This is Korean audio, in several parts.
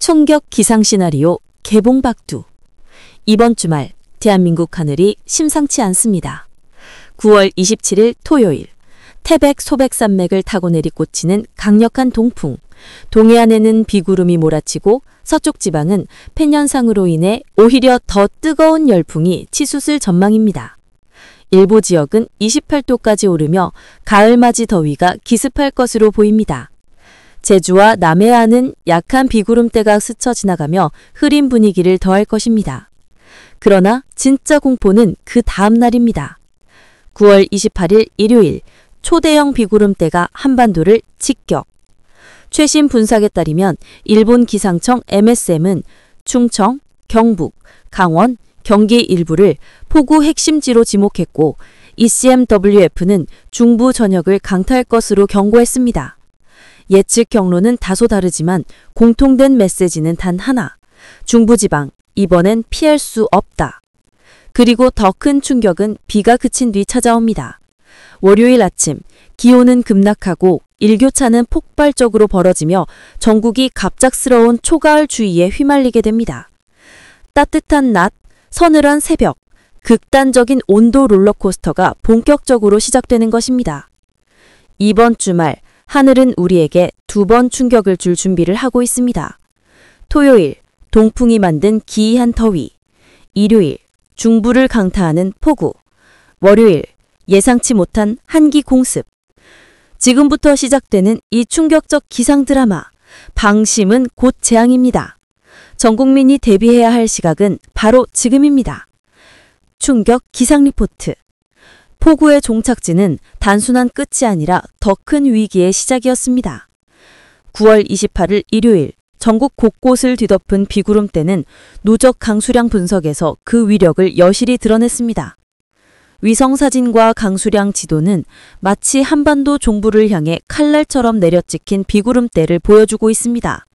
총격 기상 시나리오 개봉박두. 이번 주말 대한민국 하늘이 심상치 않습니다. 9월 27일 토요일 태백 소백산맥을 타고 내리꽂히는 강력한 동풍. 동해안에는 비구름이 몰아치고 서쪽 지방은 팬현상으로 인해 오히려 더 뜨거운 열풍이 치솟을 전망입니다. 일부 지역은 28도까지 오르며 가을맞이 더위가 기습할 것으로 보입니다. 제주와 남해안은 약한 비구름대가 스쳐 지나가며 흐린 분위기를 더할 것입니다. 그러나 진짜 공포는 그 다음 날입니다. 9월 28일 일요일 초대형 비구름대가 한반도를 직격. 최신 분석에 따르면 일본 기상청 MSM은 충청, 경북, 강원, 경기 일부를 폭우 핵심지로 지목했고 ECMWF는 중부 전역을 강타할 것으로 경고했습니다. 예측 경로는 다소 다르지만 공통된 메시지는 단 하나. 중부지방, 이번엔 피할 수 없다. 그리고 더 큰 충격은 비가 그친 뒤 찾아옵니다. 월요일 아침, 기온은 급락하고 일교차는 폭발적으로 벌어지며 전국이 갑작스러운 초가을 주의에 휘말리게 됩니다. 따뜻한 낮, 서늘한 새벽, 극단적인 온도 롤러코스터가 본격적으로 시작되는 것입니다. 이번 주말, 하늘은 우리에게 두 번 충격을 줄 준비를 하고 있습니다. 토요일, 동풍이 만든 기이한 더위. 일요일, 중부를 강타하는 폭우. 월요일, 예상치 못한 한기 공습. 지금부터 시작되는 이 충격적 기상 드라마. 방심은 곧 재앙입니다. 전 국민이 대비해야 할 시각은 바로 지금입니다. 충격 기상 리포트. 폭우의 종착지는 단순한 끝이 아니라 더 큰 위기의 시작이었습니다. 9월 28일 일요일 전국 곳곳을 뒤덮은 비구름대는 누적 강수량 분석에서 그 위력을 여실히 드러냈습니다. 위성사진과 강수량 지도는 마치 한반도 종부를 향해 칼날처럼 내려찍힌 비구름대를 보여주고 있습니다.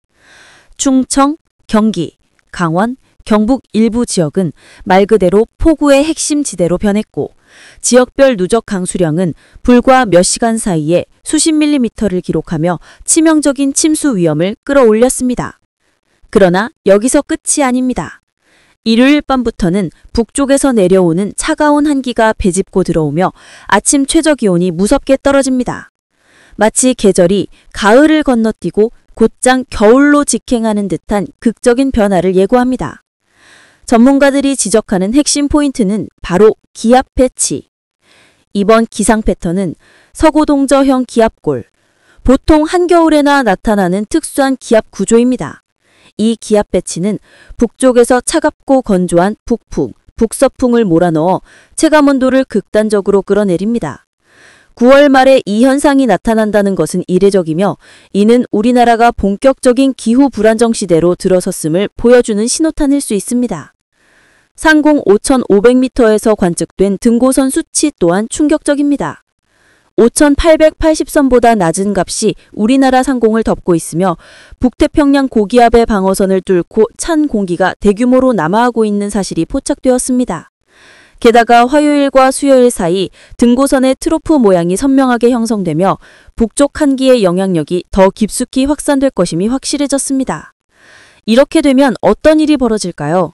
충청, 경기, 강원, 경북 일부 지역은 말 그대로 폭우의 핵심 지대로 변했고 지역별 누적 강수량은 불과 몇 시간 사이에 수십 밀리미터를 기록하며 치명적인 침수 위험을 끌어올렸습니다. 그러나 여기서 끝이 아닙니다. 일요일 밤부터는 북쪽에서 내려오는 차가운 한기가 배집고 들어오며 아침 최저기온이 무섭게 떨어집니다. 마치 계절이 가을을 건너뛰고 곧장 겨울로 직행하는 듯한 극적인 변화를 예고합니다. 전문가들이 지적하는 핵심 포인트는 바로 기압 배치. 이번 기상 패턴은 서고동저형 기압골, 보통 한겨울에나 나타나는 특수한 기압 구조입니다. 이 기압 배치는 북쪽에서 차갑고 건조한 북풍, 북서풍을 몰아넣어 체감온도를 극단적으로 끌어내립니다. 9월 말에 이 현상이 나타난다는 것은 이례적이며 이는 우리나라가 본격적인 기후 불안정 시대로 들어섰음을 보여주는 신호탄일 수 있습니다. 상공 5,500m에서 관측된 등고선 수치 또한 충격적입니다. 5,880선보다 낮은 값이 우리나라 상공을 덮고 있으며 북태평양 고기압의 방어선을 뚫고 찬 공기가 대규모로 남하하고 있는 사실이 포착되었습니다. 게다가 화요일과 수요일 사이 등고선의 트로프 모양이 선명하게 형성되며 북쪽 한기의 영향력이 더 깊숙이 확산될 것임이 확실해졌습니다. 이렇게 되면 어떤 일이 벌어질까요?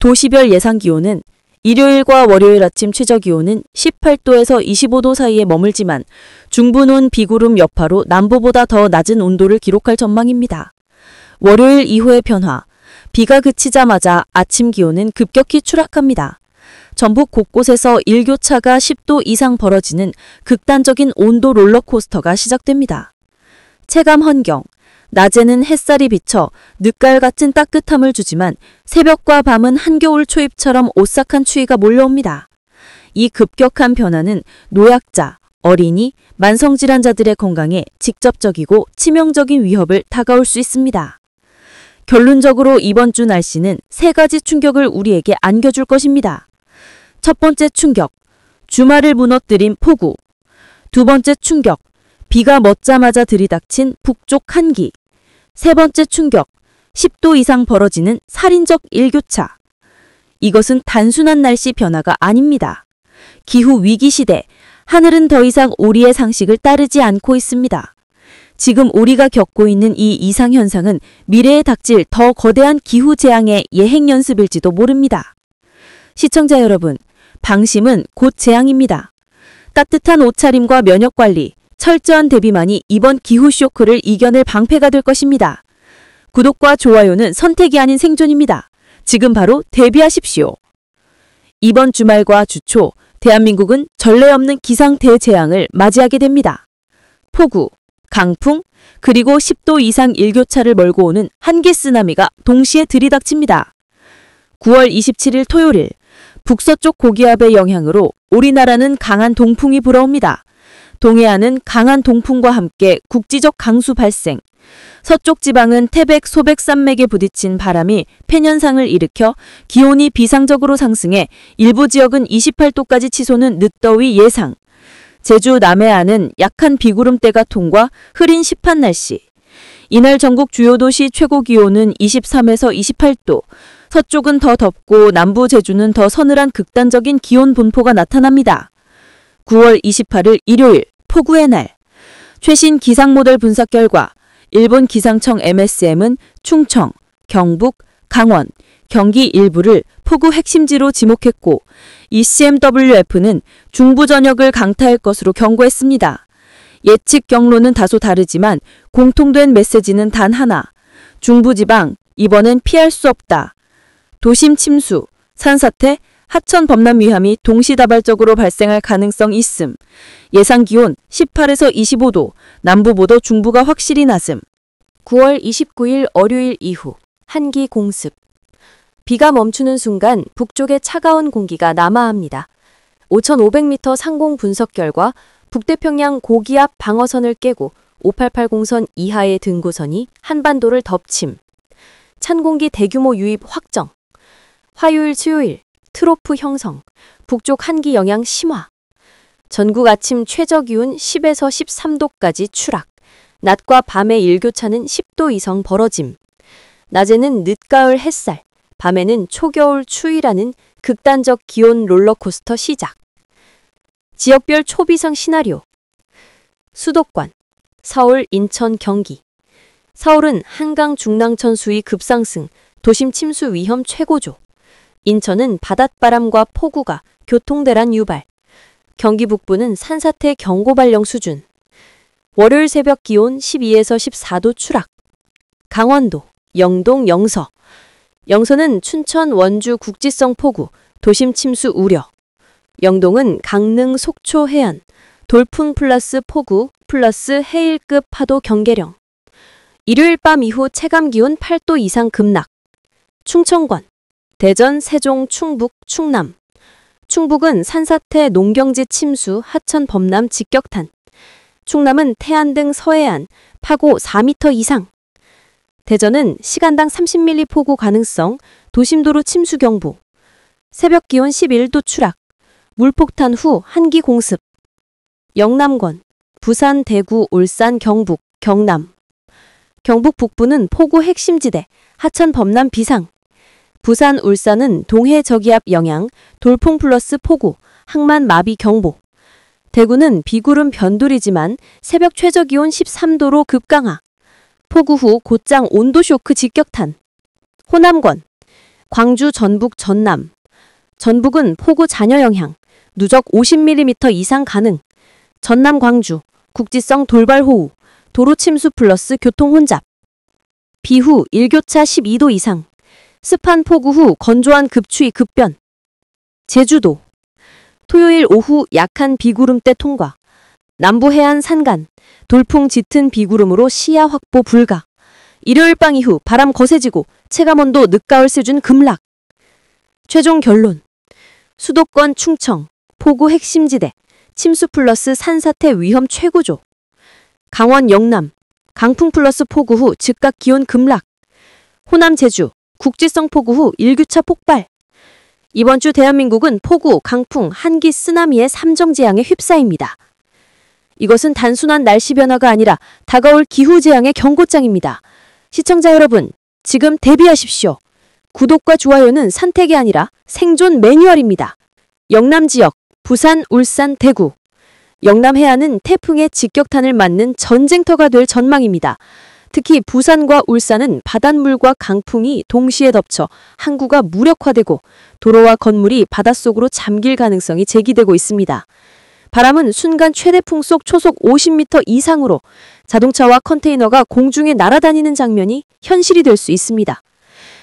도시별 예상 기온은 일요일과 월요일 아침 최저기온은 18도에서 25도 사이에 머물지만 중부는 비구름 여파로 남부보다 더 낮은 온도를 기록할 전망입니다. 월요일 이후의 변화, 비가 그치자마자 아침 기온은 급격히 추락합니다. 전북 곳곳에서 일교차가 10도 이상 벌어지는 극단적인 온도 롤러코스터가 시작됩니다. 체감 환경, 낮에는 햇살이 비쳐 늦가을 같은 따뜻함을 주지만 새벽과 밤은 한겨울 초입처럼 오싹한 추위가 몰려옵니다. 이 급격한 변화는 노약자, 어린이, 만성질환자들의 건강에 직접적이고 치명적인 위협을 다가올 수 있습니다. 결론적으로 이번 주 날씨는 세 가지 충격을 우리에게 안겨줄 것입니다. 첫 번째 충격, 주말을 무너뜨린 폭우. 두 번째 충격, 비가 멎자마자 들이닥친 북쪽 한기. 세 번째 충격, 10도 이상 벌어지는 살인적 일교차. 이것은 단순한 날씨 변화가 아닙니다. 기후 위기 시대, 하늘은 더 이상 우리의 상식을 따르지 않고 있습니다. 지금 우리가 겪고 있는 이 이상현상은 미래에 닥칠 더 거대한 기후재앙의 예행 연습일지도 모릅니다. 시청자 여러분, 방심은 곧 재앙입니다. 따뜻한 옷차림과 면역관리, 철저한 대비만이 이번 기후쇼크를 이겨낼 방패가 될 것입니다. 구독과 좋아요는 선택이 아닌 생존입니다. 지금 바로 대비하십시오. 이번 주말과 주초, 대한민국은 전례 없는 기상 대재앙을 맞이하게 됩니다. 폭우, 강풍, 그리고 10도 이상 일교차를 몰고 오는 한기 쓰나미가 동시에 들이닥칩니다. 9월 27일 토요일, 북서쪽 고기압의 영향으로 우리나라는 강한 동풍이 불어옵니다. 동해안은 강한 동풍과 함께 국지적 강수 발생, 서쪽 지방은 태백 소백산맥에 부딪힌 바람이 팬현상을 일으켜 기온이 비상적으로 상승해 일부 지역은 28도까지 치솟는 늦더위 예상, 제주 남해안은 약한 비구름대가 통과 흐린 습한 날씨. 이날 전국 주요 도시 최고 기온은 23에서 28도, 서쪽은 더 덥고 남부 제주는 더 서늘한 극단적인 기온 분포가 나타납니다. 9월 28일 일요일, 폭우의 날. 최신 기상 모델 분석 결과 일본 기상청 MSM은 충청, 경북, 강원, 경기 일부를 폭우 핵심지로 지목했고 ECMWF는 중부 전역을 강타할 것으로 경고했습니다. 예측 경로는 다소 다르지만 공통된 메시지는 단 하나. 중부지방, 이번엔 피할 수 없다. 도심 침수, 산사태, 하천 범람 위험이 동시다발적으로 발생할 가능성 있음. 예상 기온 18에서 25도, 남부보다 중부가 확실히 낮음. 9월 29일 월요일 이후, 한기 공습. 비가 멈추는 순간 북쪽에 차가운 공기가 남하합니다. 5,500m 상공 분석 결과 북태평양 고기압 방어선을 깨고 5880선 이하의 등고선이 한반도를 덮침. 찬 공기 대규모 유입 확정. 화요일 수요일 트로프 형성. 북쪽 한기 영향 심화. 전국 아침 최저기온 10에서 13도까지 추락. 낮과 밤의 일교차는 10도 이상 벌어짐. 낮에는 늦가을 햇살, 밤에는 초겨울 추위라는 극단적 기온 롤러코스터 시작. 지역별 초비상 시나리오. 수도권, 서울, 인천, 경기. 서울은 한강 중랑천 수위 급상승, 도심 침수 위험 최고조. 인천은 바닷바람과 폭우가 교통대란 유발. 경기 북부는 산사태 경고 발령 수준. 월요일 새벽 기온 12에서 14도 추락. 강원도, 영동, 영서. 영서는 춘천, 원주 국지성 폭우, 도심 침수 우려. 영동은 강릉, 속초, 해안, 돌풍 플러스 폭우 플러스 해일급 파도 경계령. 일요일 밤 이후 체감 기온 8도 이상 급락. 충청권, 대전, 세종, 충북, 충남. 충북은 산사태 농경지 침수, 하천 범람 직격탄. 충남은 태안 등 서해안, 파고 4m 이상. 대전은 시간당 30mm 폭우 가능성, 도심도로 침수 경보. 새벽 기온 11도 추락. 물폭탄 후 한기 공습. 영남권, 부산, 대구, 울산, 경북, 경남. 경북 북부는 폭우 핵심지대, 하천 범람 비상. 부산, 울산은 동해 저기압 영향, 돌풍 플러스 폭우, 항만 마비 경보. 대구는 비구름 변두리지만 새벽 최저기온 13도로 급강하. 폭우 후 곧장 온도 쇼크 직격탄. 호남권, 광주, 전북, 전남. 전북은 폭우 잔여 영향, 누적 50mm 이상 가능. 전남, 광주, 국지성 돌발호우, 도로 침수 플러스 교통 혼잡. 비후 일교차 12도 이상. 습한 폭우 후 건조한 급추위 급변. 제주도, 토요일 오후 약한 비구름대 통과. 남부 해안 산간, 돌풍 짙은 비구름으로 시야 확보 불가. 일요일 밤 이후 바람 거세지고 체감온도 늦가을 수준 급락. 최종 결론. 수도권 충청, 폭우 핵심지대, 침수 플러스 산사태 위험 최고조. 강원 영남, 강풍 플러스 폭우 후 즉각 기온 급락. 호남 제주, 국지성 폭우 후 일교차 폭발. 이번 주 대한민국은 폭우, 강풍, 한기, 쓰나미의 삼정재앙에 휩싸입니다. 이것은 단순한 날씨 변화가 아니라 다가올 기후재앙의 경고장입니다. 시청자 여러분, 지금 대비하십시오. 구독과 좋아요는 선택이 아니라 생존 매뉴얼입니다. 영남 지역, 부산, 울산, 대구. 영남 해안은 태풍의 직격탄을 맞는 전쟁터가 될 전망입니다. 특히 부산과 울산은 바닷물과 강풍이 동시에 덮쳐 항구가 무력화되고 도로와 건물이 바닷속으로 잠길 가능성이 제기되고 있습니다. 바람은 순간 최대 풍속 초속 50m 이상으로 자동차와 컨테이너가 공중에 날아다니는 장면이 현실이 될 수 있습니다.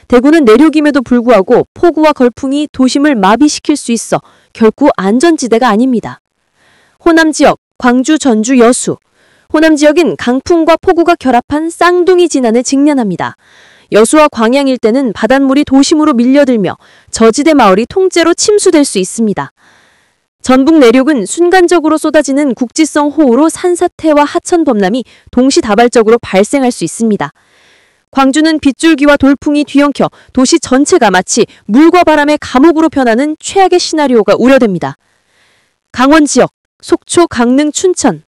대구는 내륙임에도 불구하고 폭우와 걸풍이 도심을 마비시킬 수 있어 결코 안전지대가 아닙니다. 호남 지역, 광주, 전주, 여수. 호남 지역은 강풍과 폭우가 결합한 쌍둥이 진안을 직면합니다. 여수와 광양 일대는 바닷물이 도심으로 밀려들며 저지대 마을이 통째로 침수될 수 있습니다. 전북 내륙은 순간적으로 쏟아지는 국지성 호우로 산사태와 하천 범람이 동시다발적으로 발생할 수 있습니다. 광주는 빗줄기와 돌풍이 뒤엉켜 도시 전체가 마치 물과 바람의 감옥으로 변하는 최악의 시나리오가 우려됩니다. 강원 지역, 속초, 강릉, 춘천.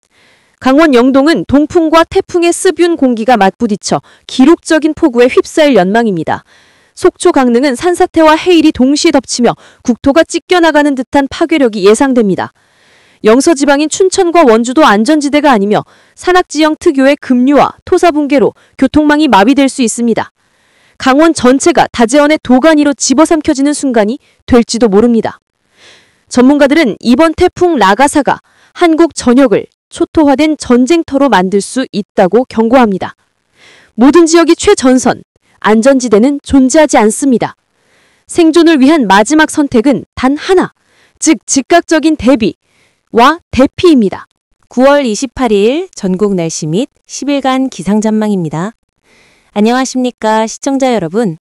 강원 영동은 동풍과 태풍의 습윤 공기가 맞부딪혀 기록적인 폭우에 휩싸일 연망입니다. 속초, 강릉은 산사태와 해일이 동시에 덮치며 국토가 찢겨나가는 듯한 파괴력이 예상됩니다. 영서지방인 춘천과 원주도 안전지대가 아니며 산악지형 특유의 급류와 토사붕괴로 교통망이 마비될 수 있습니다. 강원 전체가 다재원의 도가니로 집어삼켜지는 순간이 될지도 모릅니다. 전문가들은 이번 태풍 라가사가 한국 전역을 초토화된 전쟁터로 만들 수 있다고 경고합니다. 모든 지역이 최전선, 안전지대는 존재하지 않습니다. 생존을 위한 마지막 선택은 단 하나, 즉 즉각적인 대비와 대피입니다. 9월 28일 전국 날씨 및 10일간 기상 전망입니다. 안녕하십니까 시청자 여러분.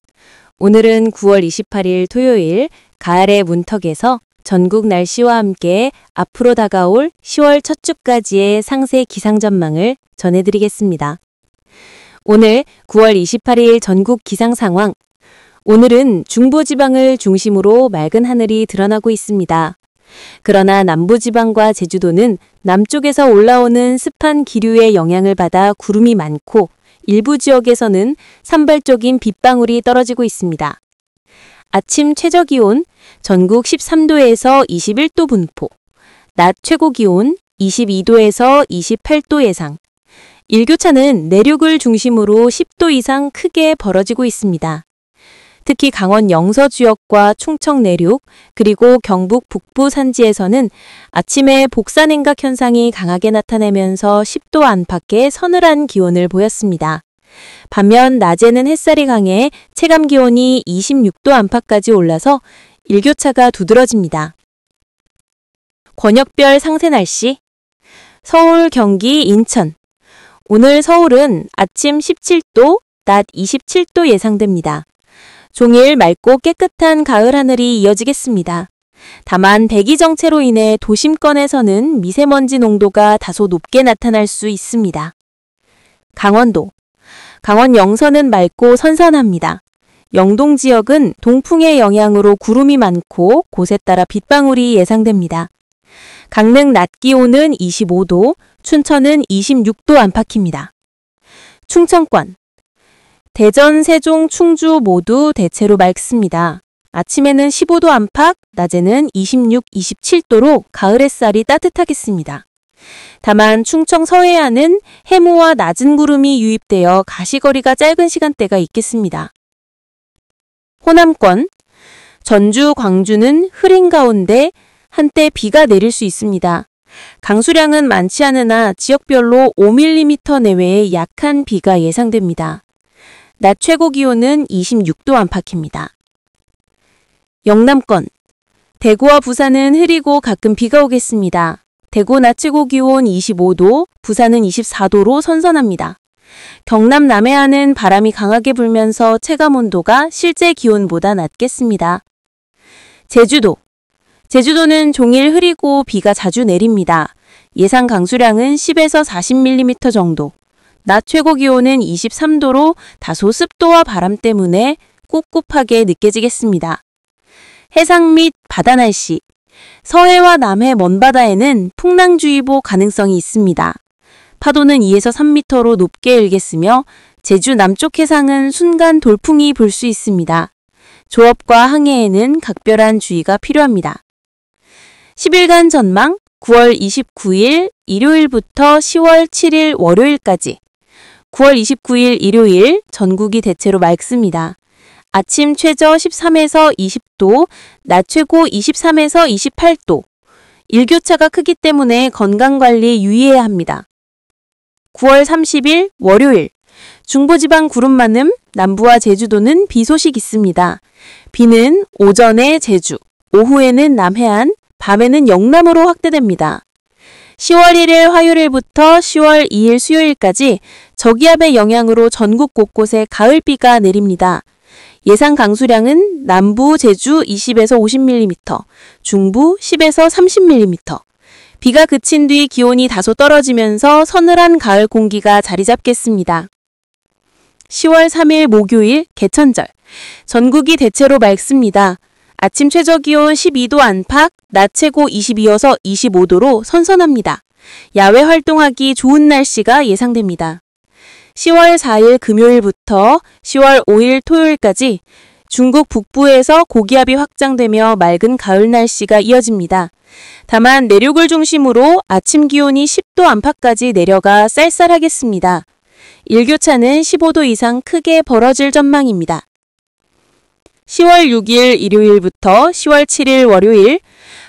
오늘은 9월 28일 토요일 가을의 문턱에서 전국 날씨와 함께 앞으로 다가올 10월 첫 주까지의 상세 기상 전망을 전해드리겠습니다. 오늘 9월 28일 전국 기상 상황. 오늘은 중부지방을 중심으로 맑은 하늘이 드러나고 있습니다. 그러나 남부지방과 제주도는 남쪽에서 올라오는 습한 기류의 영향을 받아 구름이 많고 일부 지역에서는 산발적인 빗방울이 떨어지고 있습니다. 아침 최저기온 전국 13도에서 21도 분포, 낮 최고기온 22도에서 28도 예상. 일교차는 내륙을 중심으로 10도 이상 크게 벌어지고 있습니다. 특히 강원 영서 지역과 충청 내륙 그리고 경북 북부 산지에서는 아침에 복사냉각 현상이 강하게 나타내면서 10도 안팎의 서늘한 기온을 보였습니다. 반면 낮에는 햇살이 강해 체감 기온이 26도 안팎까지 올라서 일교차가 두드러집니다. 권역별 상세 날씨. 서울, 경기, 인천. 오늘 서울은 아침 17도, 낮 27도 예상됩니다. 종일 맑고 깨끗한 가을 하늘이 이어지겠습니다. 다만 대기 정체로 인해 도심권에서는 미세먼지 농도가 다소 높게 나타날 수 있습니다. 강원도. 강원 영서는 맑고 선선합니다. 영동 지역은 동풍의 영향으로 구름이 많고 곳에 따라 빗방울이 예상됩니다. 강릉 낮 기온은 25도, 춘천은 26도 안팎입니다. 충청권. 대전, 세종, 충주 모두 대체로 맑습니다. 아침에는 15도 안팎, 낮에는 26, 27도로 가을 햇살이 따뜻하겠습니다. 다만 충청 서해안은 해무와 낮은 구름이 유입되어 가시거리가 짧은 시간대가 있겠습니다. 호남권. 전주, 광주는 흐린 가운데 한때 비가 내릴 수 있습니다. 강수량은 많지 않으나 지역별로 5mm 내외의 약한 비가 예상됩니다. 낮 최고 기온은 26도 안팎입니다. 영남권. 대구와 부산은 흐리고 가끔 비가 오겠습니다. 대구 낮 최고 기온 25도, 부산은 24도로 선선합니다. 경남 남해안은 바람이 강하게 불면서 체감 온도가 실제 기온보다 낮겠습니다. 제주도. 제주도는 종일 흐리고 비가 자주 내립니다. 예상 강수량은 10에서 40mm 정도. 낮 최고 기온은 23도로 다소 습도와 바람 때문에 꿉꿉하게 느껴지겠습니다. 해상 및 바다 날씨. 서해와 남해 먼바다에는 풍랑주의보 가능성이 있습니다. 파도는 2에서 3m로 높게 일겠으며 제주 남쪽 해상은 순간 돌풍이 불 수 있습니다. 조업과 항해에는 각별한 주의가 필요합니다. 10일간 전망. 9월 29일 일요일부터 10월 7일 월요일까지. 9월 29일 일요일 전국이 대체로 맑습니다. 아침 최저 13에서 20도, 낮 최고 23에서 28도. 일교차가 크기 때문에 건강관리에 유의해야 합니다. 9월 30일 월요일, 중부지방 구름 많음, 남부와 제주도는 비 소식 있습니다. 비는 오전에 제주, 오후에는 남해안, 밤에는 영남으로 확대됩니다. 10월 1일 화요일부터 10월 2일 수요일까지 저기압의 영향으로 전국 곳곳에 가을비가 내립니다. 예상 강수량은 남부, 제주 20에서 50mm, 중부 10에서 30mm. 비가 그친 뒤 기온이 다소 떨어지면서 서늘한 가을 공기가 자리 잡겠습니다. 10월 3일 목요일 개천절. 전국이 대체로 맑습니다. 아침 최저 기온 12도 안팎, 낮 최고 22여서 25도로 선선합니다. 야외 활동하기 좋은 날씨가 예상됩니다. 10월 4일 금요일부터 10월 5일 토요일까지 중국 북부에서 고기압이 확장되며 맑은 가을 날씨가 이어집니다. 다만 내륙을 중심으로 아침 기온이 10도 안팎까지 내려가 쌀쌀하겠습니다. 일교차는 15도 이상 크게 벌어질 전망입니다. 10월 6일 일요일부터 10월 7일 월요일,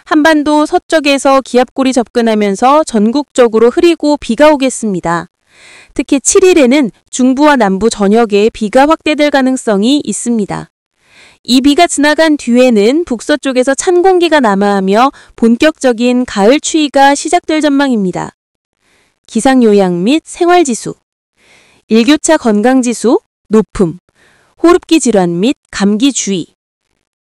한반도 서쪽에서 기압골이 접근하면서 전국적으로 흐리고 비가 오겠습니다. 특히 7일에는 중부와 남부 전역에 비가 확대될 가능성이 있습니다. 이 비가 지나간 뒤에는 북서쪽에서 찬 공기가 남하하며 본격적인 가을 추위가 시작될 전망입니다. 기상요약 및 생활지수. 일교차 건강지수 높음, 호흡기 질환 및 감기 주의.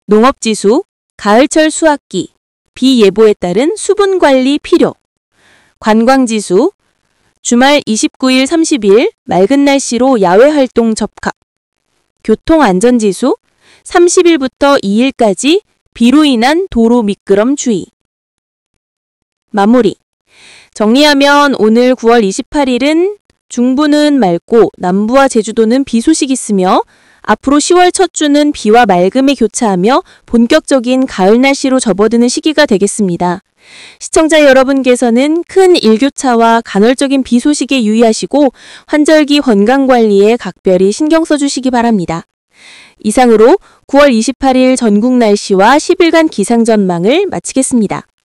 농업지수 가을철 수확기, 비 예보에 따른 수분 관리 필요. 관광지수 주말 29일 30일 맑은 날씨로 야외 활동 적합. 교통안전지수 30일부터 2일까지 비로 인한 도로 미끄럼 주의. 마무리. 정리하면 오늘 9월 28일은 중부는 맑고 남부와 제주도는 비 소식이 있으며 앞으로 10월 첫 주는 비와 맑음에 교차하며 본격적인 가을 날씨로 접어드는 시기가 되겠습니다. 시청자 여러분께서는 큰 일교차와 간헐적인 비 소식에 유의하시고 환절기 건강관리에 각별히 신경 써주시기 바랍니다. 이상으로 9월 28일 전국 날씨와 10일간 기상 전망을 마치겠습니다.